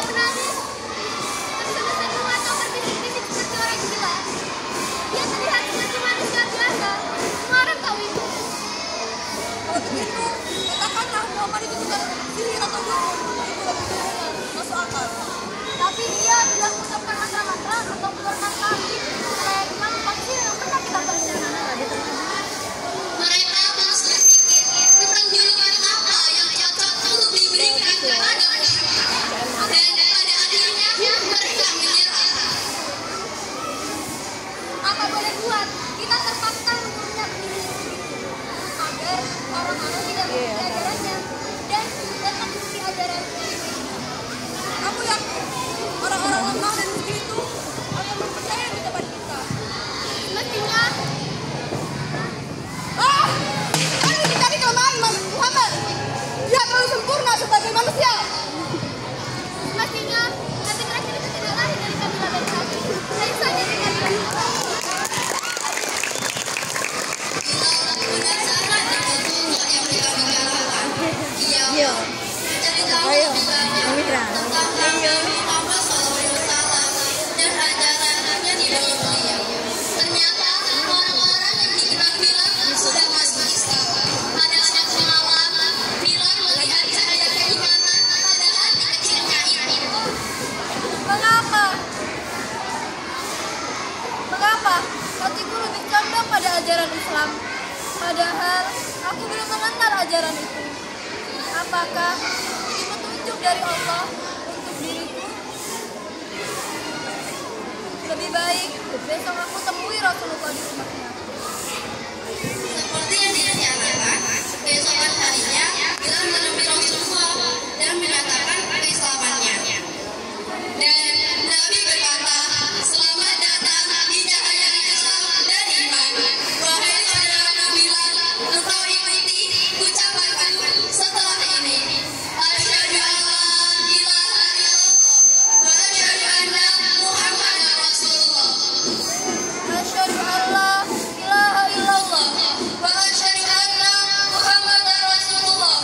menangis, tersenyum atau berbisik-bisik seperti orang gila. Dia terlihat seperti manusia biasa. Semua orang tahu itu. Kalau begitu, katakanlah Muhammad itu bukan sihir atau dukun. Itu lebih benar, masuk akal. Tapi dia tidak mengucapkan mantra-mantra atau mengeluarkan kaki kayak imam pasti yang pernah kita terjadi. Mereka terus berpikir tentang julukan apa yang cocok untuk diberikan kepada Muhammad. Dan pada akhirnya mereka menyerah. Apa boleh buat? Kita terpaksa menurunnya begini agar orang-orang tidak mengikuti ajarannya dan tetap mengikuti ajaran. Aku yakin orang-orang lemah dan miskin itu akan mempercayai di depan kita. Mestinya Ini dicari kelemahan Muhammad. Dia terlalu sempurna sebagai manusia. Mestinya Nabi terakhir itu tidak lahir dari kabilah Bani Hashim. Saya saja dari kabilah Yuda. Berdasarkan dengan contoh yang mereka bicarakan, dia mencari tahu lebih banyak tentang Nabi Muhammad SAW dan ajarannya di dalam beliau. Ternyata orang-orang yang dikenal Bilal sudah masuk Islam. Pada suatu malam, Bilal melihat cahaya keimanan pada hati kecilnya itu. Mengapa? Hatiku lebih condong pada ajaran Islam. Padahal aku belum mengenal ajaran itu. Apakah ini petunjuk dari Allah untuk diriku? Lebih baik besok aku temui Rasulullah di rumahnya. Seperti yang direncanakan, keesokan harinya Bilal menemui Rasulullah dan menyatakan keislamannya. Dan Nabi berkata, "Selamat datang di cahaya Islam dan iman. Wahai saudara Bilal, engkau ikuti ucapanku setelah ini. Asyhadu an la ilaha illallah wa asyhadu anna Muhammadar Rasulullah. Asyhadu an la ilaha illallah. Wa asyhadu anna Muhammadar Rasulullah.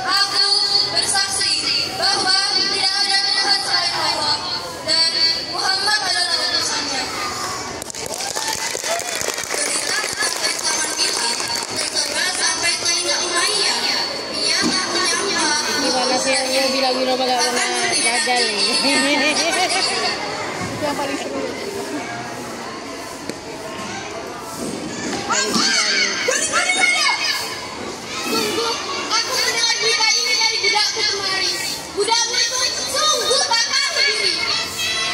Aku bersaksi bahwa tidak ada Tuhan selain Allah dan Muhammad adalah utusannya." Berita tentang keislaman Bilal tersebar sampai telinga Umayyah. Ia tak menyangka Gimana sih yang bilang-bilang gak pernah gagal nih. Itu yang paling seru. Sungguh, aku mendengar berita ini dari budakku kemarin. Budakmu itu sungguh tak tahu diri.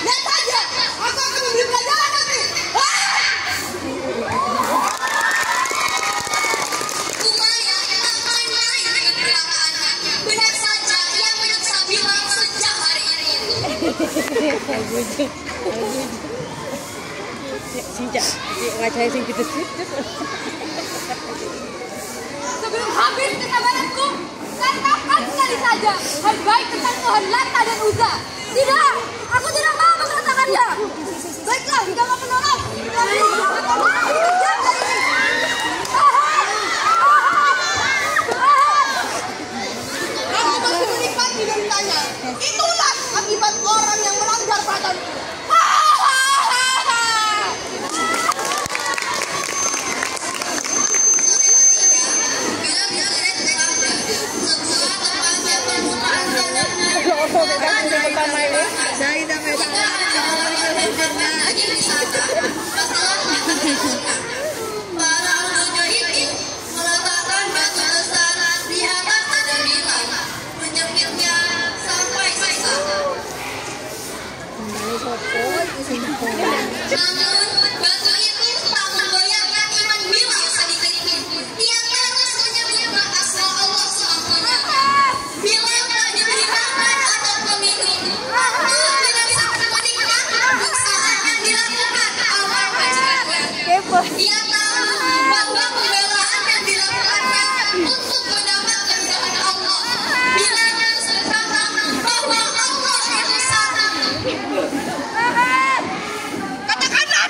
Lihat saja, aku akan memberi pelajaran nanti. Umayyah tak main-main dengan perkataannya. Benar saja, ia menyiksa Bilal sejak hari itu. Sejak wajahnya sing gitu. Sebelum habis kesabaranku, katakan sekali saja hal baik tentang Tuhan Lata dan Uzza. Tidak, aku tidak mau mengatakannya. Baiklah, jika kau menolak, berarti aku mau kejam dari ini. Aku masih menikmati beritanya. Itulah akibat orang yang melanggar padaku. Bilal diseret ke Baghdad, sebuah tempat yang permukaan tanahnya Pertama ini. jika ada orang yang berkorban daging di sana, masalah akan sempurna. Para al-Mujahidin meletakkan batu besar di atas dada Bilal, menjepitnya sampai sisa. Namun batu itu tak menggoyahkan iman Bilal sedikit pun. Ia terus menyebut asal Allah selamanya. Bilal tak diberi makan atau meminum. Dia tidak bisa menikmati paksaan yang dilakukan oleh majikannya. Dia tahu bahwa pembelaan yang dilakukannya untuk mendapatkan keridhaan Allah. Bilal terus berkata bahwa Allah itu satu. Katakanlah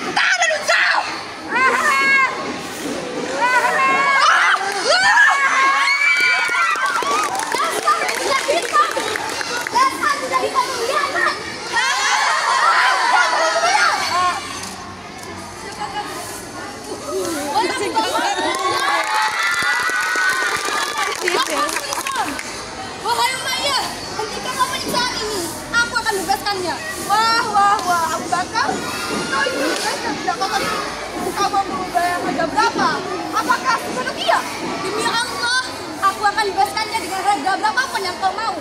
membebaskannya. Wah, Abu Bakar, kau ini tidak kotor. Kau mau membayar harga berapa? Apakah sedemikian? Demi Allah, aku akan bebaskannya dengan harga berapapun yang kau mau.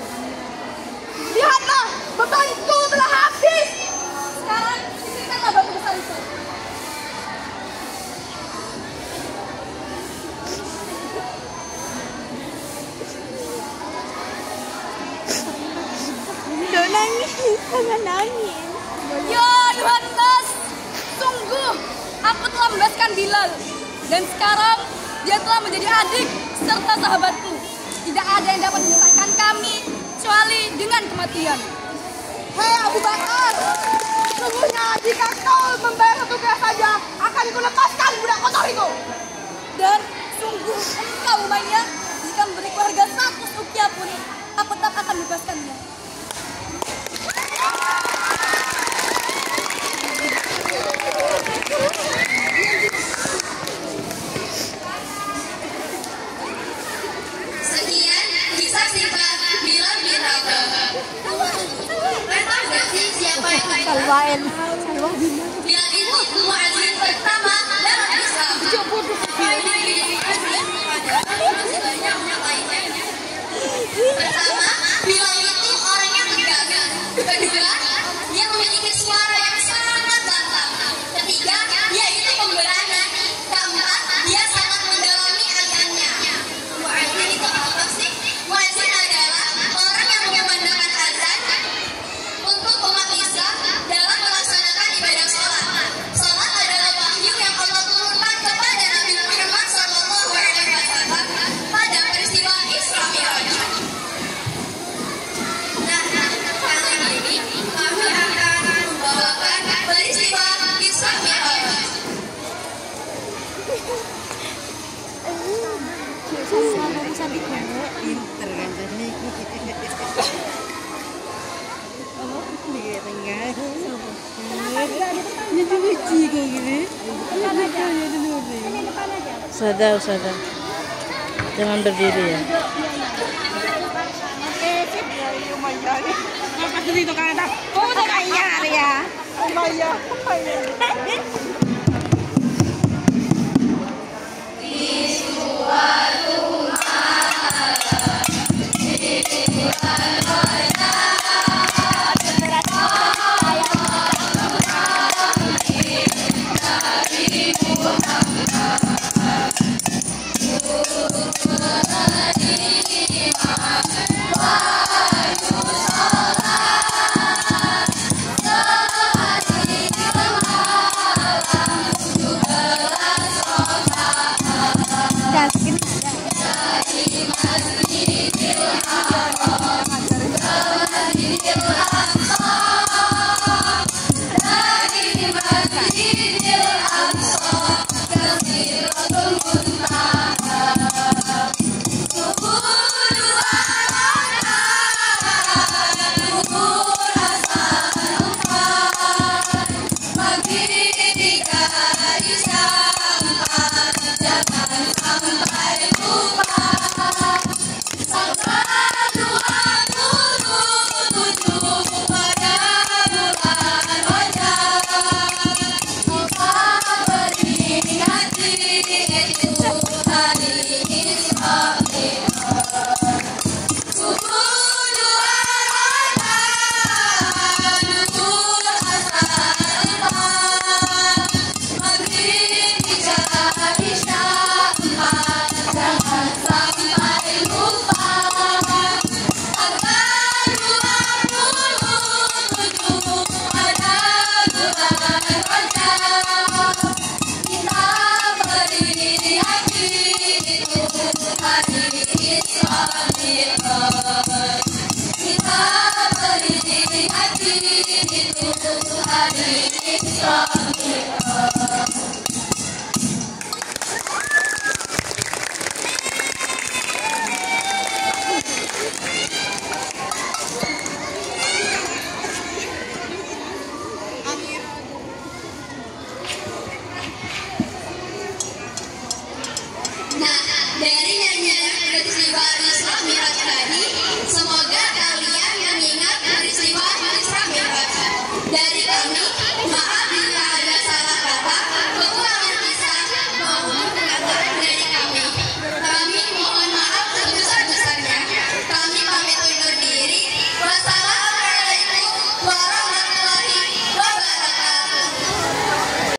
Lihatlah, bebanku telah habis. Sekarang sisihkanlah batu besar itu. Udah nangis, jangan nangis. Ya Yohanes, sungguh aku telah membebaskan Bilal. Dan sekarang dia telah menjadi adik serta sahabatku. Tidak ada yang dapat memisahkan kami kecuali dengan kematian. Hei Abu Bakar, sungguhnya jika kau membayar satu gelas saja, akan kulepaskan budak kotor itu. Dan sungguh engkau Umayyah, jika memberiku harga 100 ukiah pun, aku tak akan membebaskannya. Sekian kisah singkat Bilal bin Rabah. Kalian tahu nggak sih siapa yang Salwain. Bilal itu muadzin pertama dalam Islam. Masih banyak yang lainnya. Pertama, Bilal itu orang yang tegas. Kedua, dia memiliki suara yang sangat lantang. Ketiga, dia itu pemberani. Keempat, dia sangat mendalami azannya. Muadzin itu apa sih? Muadzin adalah orang yang mengumandangkan azan untuk umat Islam dalam melaksanakan ibadah sholat. Sholat adalah wahyu yang Allah turunkan kepada Nabi Muhammad SAW pada peristiwa Isra Mi'raj. Nah, kali ini kami akan membawakan peristiwa Isra Mi'raj. Bisa dikongok. Pinter kan tadi. Dia tengah. Jadi lucu kok gini. Sadar. Jangan berdiri ya. Apa itu kan ada? Oh, tak kaya ya. Lumayan.